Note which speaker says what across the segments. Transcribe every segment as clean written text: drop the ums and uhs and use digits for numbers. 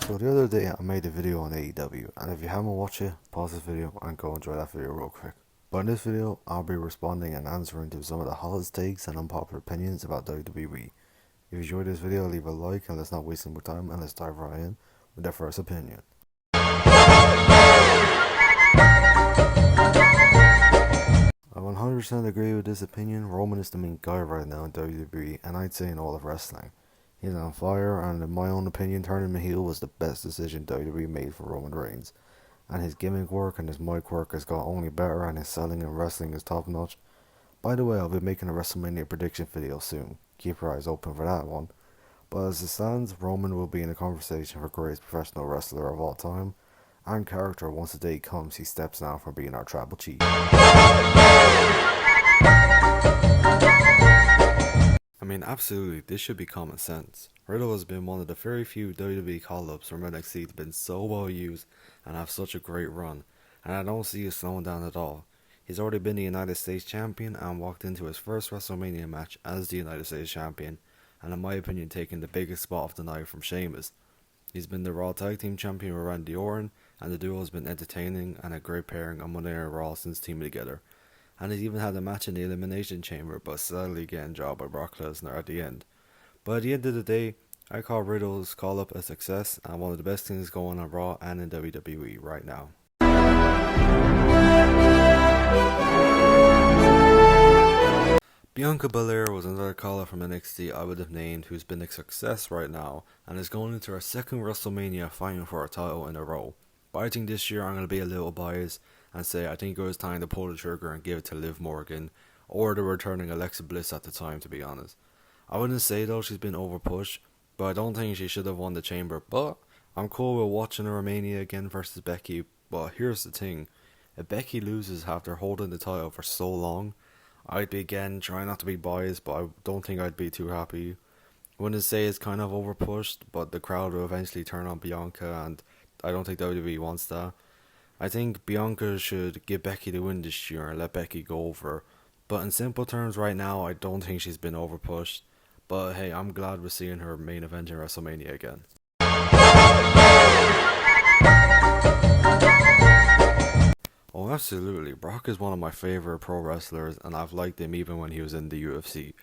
Speaker 1: So the other day I made a video on AEW, and if you haven't watched it, pause this video and go enjoy that video real quick. But in this video, I'll be responding and answering to some of the hottest takes and unpopular opinions about WWE. If you enjoyed this video, leave a like and let's not waste any more time and let's dive right in with the first opinion. I 100% agree with this opinion. Roman is the main guy right now in WWE, and I'd say in all of wrestling. He's on fire, and in my own opinion, turning him heel was the best decision WWE made for Roman Reigns. And his gimmick work and his mic work has got only better, and his selling and wrestling is top notch. By the way, I'll be making a WrestleMania prediction video soon. Keep your eyes open for that one. But as it stands, Roman will be in the conversation for greatest professional wrestler of all time, and character once the day comes he steps down from being our tribal chief. I mean, absolutely, this should be common sense. Riddle has been one of the very few WWE call-ups from NXT that's been so well used and have such a great run, and I don't see it slowing down at all. He's already been the United States Champion and walked into his first WrestleMania match as the United States Champion, and in my opinion taking the biggest spot of the night from Sheamus. He's been the Raw Tag Team Champion with Randy Orton, and the duo has been entertaining and a great pairing on Monday Night Raw since teaming together. And he's even had a match in the Elimination Chamber, but sadly getting dropped by Brock Lesnar at the end. But at the end of the day, I call Riddle's call-up a success and one of the best things going on Raw and in WWE right now. Bianca Belair was another call-up from NXT I would have named who's been a success right now and is going into her second WrestleMania fighting for a title in a row. But I think this year I'm going to be a little biased and say I think it was time to pull the trigger and give it to Liv Morgan or the returning Alexa Bliss at the time, to be honest. I wouldn't say though she's been overpushed, but I don't think she should have won the chamber, but I'm cool with watching her Mania again versus Becky. But here's the thing, if Becky loses after holding the title for so long, I'd be again trying not to be biased, but I don't think I'd be too happy. I wouldn't say it's kind of overpushed, but the crowd will eventually turn on Bianca and I don't think WWE wants that. I think Bianca should give Becky the win this year and let Becky go over. But in simple terms right now, I don't think she's been overpushed. But hey, I'm glad we're seeing her main event in WrestleMania again. Oh, absolutely. Brock is one of my favorite pro wrestlers, and I've liked him even when he was in the UFC.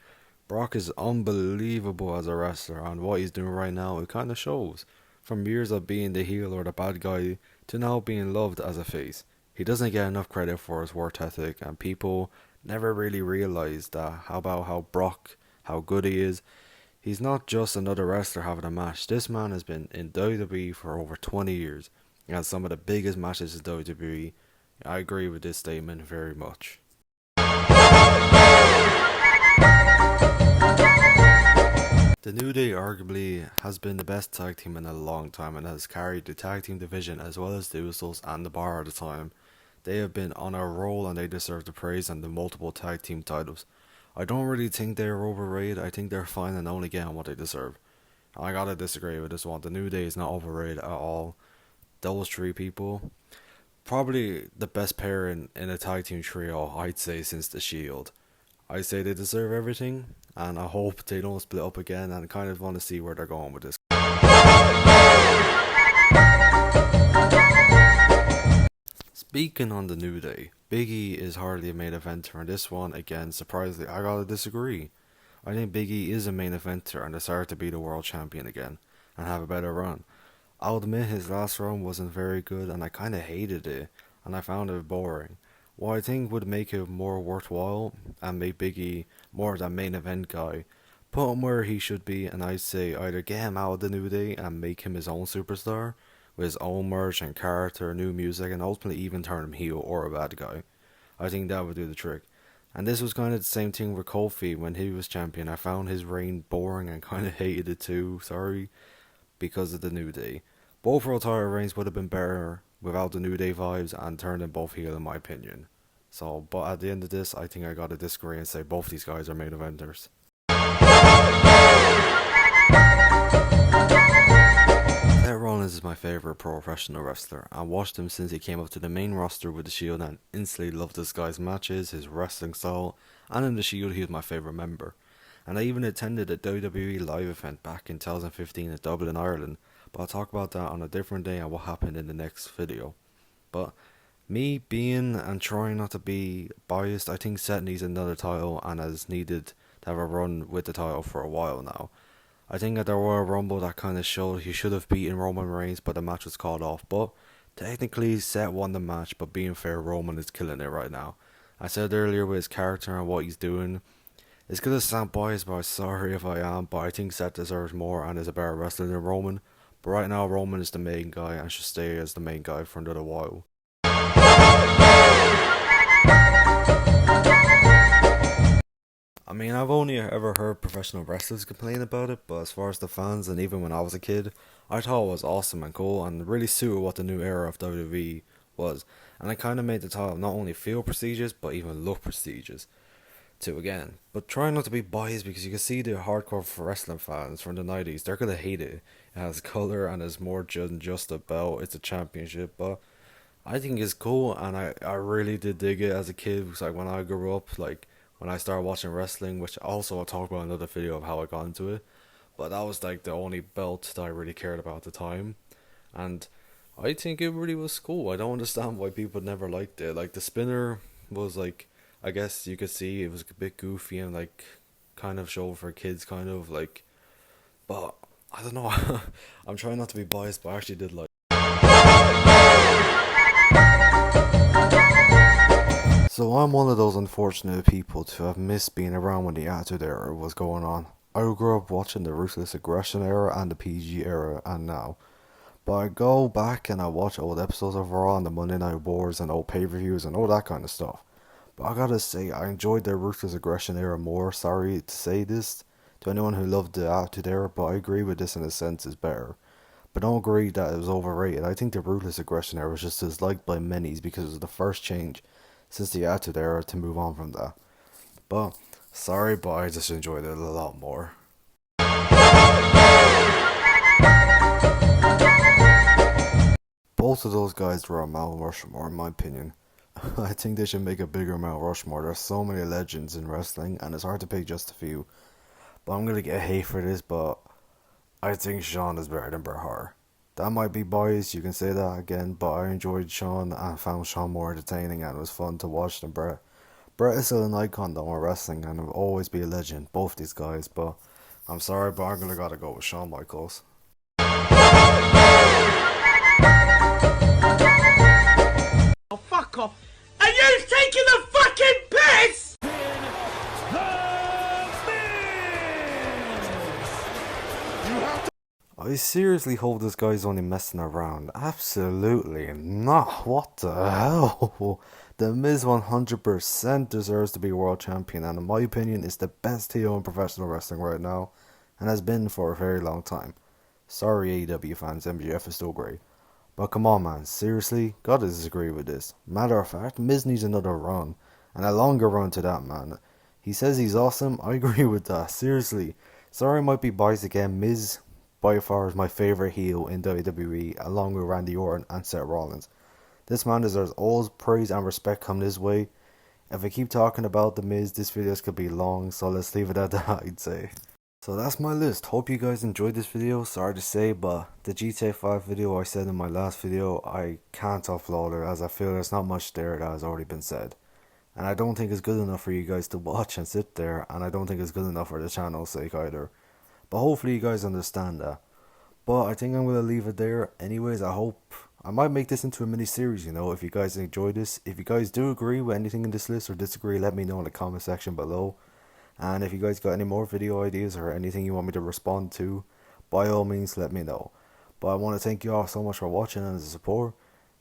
Speaker 1: Brock is unbelievable as a wrestler, and what he's doing right now, it kind of shows. From years of being the heel or the bad guy to now being loved as a face. He doesn't get enough credit for his work ethic, and people never really realize that how good he is. He's not just another wrestler having a match. This man has been in WWE for over 20 years and has some of the biggest matches in WWE. I agree with this statement very much. The New Day arguably has been the best tag team in a long time and has carried the tag team division as well as the Usos and the Bar at the time. They have been on a roll and they deserve the praise and the multiple tag team titles. I don't really think they're overrated. I think they're fine and only getting what they deserve. I gotta disagree with this one. The New Day is not overrated at all. Those three people, probably the best pair in a tag team trio, I'd say, since The Shield. I say they deserve everything, and I hope they don't split up again, and kind of want to see where they're going with this. Speaking on the New Day, Big E is hardly a main eventer, and this one, again, surprisingly, I gotta disagree. I think Big E is a main eventer and deserves to be the world champion again, and have a better run. I'll admit his last run wasn't very good, and I kinda hated it, and I found it boring. What I think would make it more worthwhile and make Big E more of that main event guy, put him where he should be, and I'd say either get him out of the New Day and make him his own superstar with his own merch and character, new music, and ultimately even turn him heel or a bad guy. I think that would do the trick. And this was kind of the same thing with Kofi when he was champion. I found his reign boring and kind of hated it too, because of the New Day. Both world title reigns would have been better without the New Day vibes and turned them both heel in my opinion. So, but at the end of this, I think I gotta disagree and say both these guys are main eventers. Seth Rollins is my favorite professional wrestler. I watched him since he came up to the main roster with the Shield and instantly loved this guy's matches, his wrestling style, and in the Shield he was my favorite member. And I even attended a WWE live event back in 2015 in Dublin, Ireland. but I'll talk about that on a different day and what happened in the next video. But me being and trying not to be biased, I think Seth needs another title and has needed to have a run with the title for a while now. I think at the Royal Rumble that kind of showed he should have beaten Roman Reigns, but the match was called off. But technically Seth won the match, but being fair, Roman is killing it right now. I said earlier with his character and what he's doing, it's gonna sound biased, but I'm sorry if I am, but I think Seth deserves more and is a better wrestler than Roman. But right now Roman is the main guy and should stay as the main guy for another while. I mean, I've only ever heard professional wrestlers complain about it, but as far as the fans and even when I was a kid, I thought it was awesome and cool and really suited what the new era of WWE was. And it kind of made the title not only feel prestigious, but even look prestigious too again. But try not to be biased because you can see the hardcore wrestling fans from the 90s, they're going to hate it. It has colour and it's more than just a belt, it's a championship, but I think it's cool and I really did dig it as a kid because like when I grew up, like when I started watching wrestling, which also I'll talk about in another video of how I got into it, but that was like the only belt that I really cared about at the time, and I think it really was cool. I don't understand why people never liked it. Like the spinner was like, I guess you could see it was a bit goofy and like kind of show for kids kind of like, but I don't know. I'm trying not to be biased, but I actually did like. So I'm one of those unfortunate people to have missed being around when the Attitude Era was going on. I grew up watching the Ruthless Aggression era and the PG era and now. But I go back and I watch old episodes of Raw and the Monday Night Wars and old pay-per-views and all that kind of stuff. But I gotta say, I enjoyed the Ruthless Aggression era more. Sorry to say this to anyone who loved the Attitude Era, but I agree with this in a sense is better. But don't agree that it was overrated. I think the Ruthless Aggression era was just disliked by many because it was the first change since the Attitude Era to move on from that. But sorry, but I just enjoyed it a lot more. Both of those guys were a Mount Rushmore in my opinion. I think they should make a bigger Mount Rushmore. There's so many legends in wrestling and it's hard to pick just a few. But I'm gonna get hate for this, but I think Shawn is better than Bret Hart. That might be biased, you can say that again, but I enjoyed Shawn and found Shawn more entertaining and it was fun to watch than Bret. Bret is still an icon though in wrestling and will always be a legend, both these guys, but I'm sorry, but I'm gonna gotta go with Shawn Michaels.
Speaker 2: Oh, fuck off! Are you taking the fucking piss?!
Speaker 1: I seriously hope this guy's only messing around. Absolutely not. What the hell? The Miz 100% deserves to be world champion and in my opinion is the best heel in professional wrestling right now and has been for a very long time. Sorry AEW fans, MJF is still great. But come on man, seriously, gotta disagree with this. Matter of fact, Miz needs another run. And a longer run to that man. He says he's awesome, I agree with that, seriously. Sorry I might be biased again, Miz by far is my favourite heel in WWE along with Randy Orton and Seth Rollins. This man deserves all praise and respect coming his way. If I keep talking about The Miz, this video could be long, so let's leave it at that I'd say. So that's my list. Hope you guys enjoyed this video. Sorry to say, but the GTA 5 video I said in my last video, I can't upload it as I feel there's not much there that has already been said. And I don't think it's good enough for you guys to watch and sit there, and I don't think it's good enough for the channel's sake either. But hopefully you guys understand that. But I think I'm going to leave it there. Anyways, I hope I might make this into a mini series, you know, if you guys enjoy this. If you guys do agree with anything in this list or disagree, let me know in the comment section below. And if you guys got any more video ideas or anything you want me to respond to, by all means let me know. But I want to thank you all so much for watching and the support.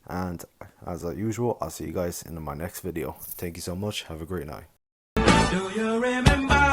Speaker 1: And as usual, I'll see you guys in my next video. Thank you so much. Have a great night.
Speaker 2: Do you remember?